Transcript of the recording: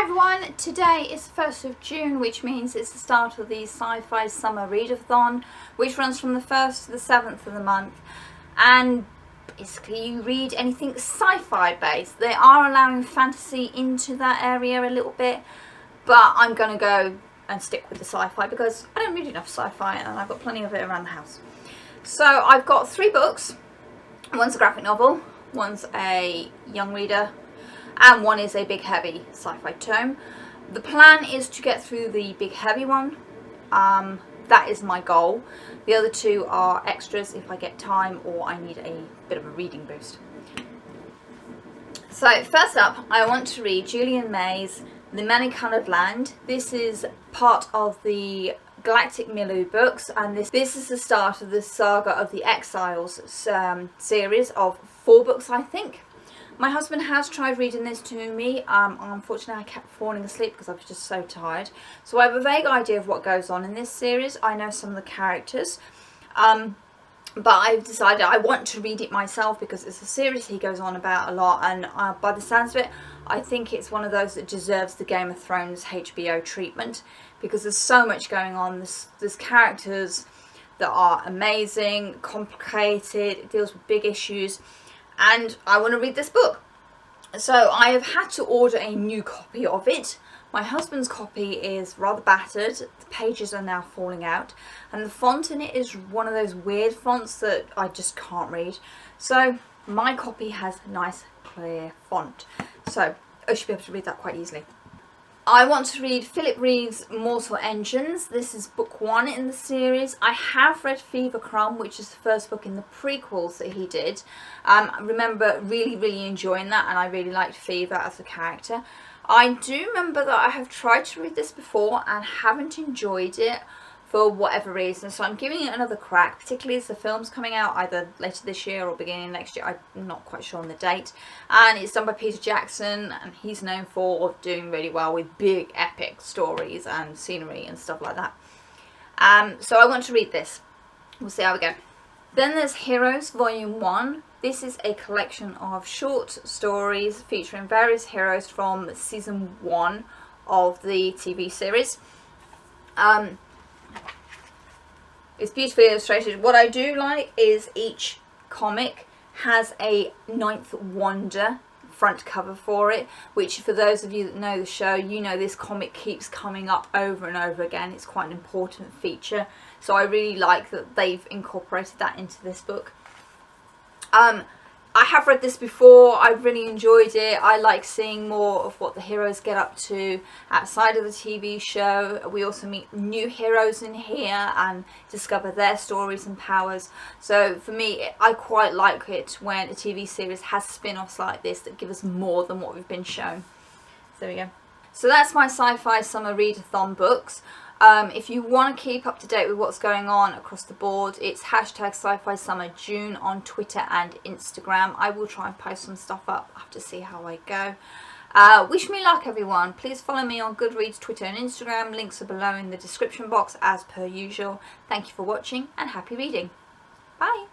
Hi everyone, today is the 1st of June, which means it's the start of the Sci-Fi Summer Readathon, which runs from the 1st to the 7th of the month. And basically you read anything sci-fi based. They are allowing fantasy into that area a little bit, but I'm going to go and stick with the sci-fi because I don't read enough sci-fi and I've got plenty of it around the house. So I've got 3 books. One's a graphic novel, one's a young reader, and one is a big heavy sci-fi tome. The plan is to get through the big heavy one. That is my goal. The other 2 are extras if I get time or I need a bit of a reading boost. So first up, I want to read Julian May's The Many-Coloured Land. This is part of the Galactic Milu books, and this is the start of the Saga of the Exiles series of 4 books, I think. My husband has tried reading this to me. Unfortunately I kept falling asleep because I was just so tired. So I have a vague idea of what goes on in this series. I know some of the characters. But I've decided I want to read it myself because it's a series he goes on about a lot, and by the sounds of it, I think it's one of those that deserves the Game of Thrones HBO treatment because there's so much going on. There's characters that are amazing, complicated, it deals with big issues, and I want to read this book. So I have had to order a new copy of it. My husband's copy is rather battered, the pages are now falling out, and the font in it is one of those weird fonts that I just can't read. So my copy has nice clear font, so I should be able to read that quite easily. I want to read Philip Reeve's Mortal Engines. This is book 1 in the series. I have read Fever Crumb, which is the first book in the prequels that he did. I remember really enjoying that, and I really liked Fever as a character. I do remember that I have tried to read this before and haven't enjoyed it for whatever reason, so I'm giving it another crack, particularly as the film's coming out either later this year or beginning of next year. I'm not quite sure on the date. And it's done by Peter Jackson, and he's known for doing really well with big epic stories and scenery and stuff like that. So I want to read this. We'll see how we go. Then there's Heroes Volume 1. This is a collection of short stories featuring various heroes from season 1 of the TV series. It's beautifully illustrated. What I do like is each comic has a 9th Wonder front cover for it, which for those of you that know the show, you know this comic keeps coming up over and over again. It's quite an important feature. So I really like that they've incorporated that into this book. I have read this before. I really enjoyed it. I like seeing more of what the heroes get up to outside of the TV show. We also meet new heroes in here and discover their stories and powers. So for me, I quite like it when a TV series has spin-offs like this that give us more than what we've been shown. So there we go. So that's my Sci-Fi Summer Readathon books. If you want to keep up to date with what's going on across the board, it's hashtag Sci-Fi Summer June on Twitter and Instagram. I will try and post some stuff up. I have to see how I go. Wish me luck, everyone. Please follow me on Goodreads, Twitter and Instagram. Links are below in the description box as per usual. Thank you for watching and happy reading. Bye.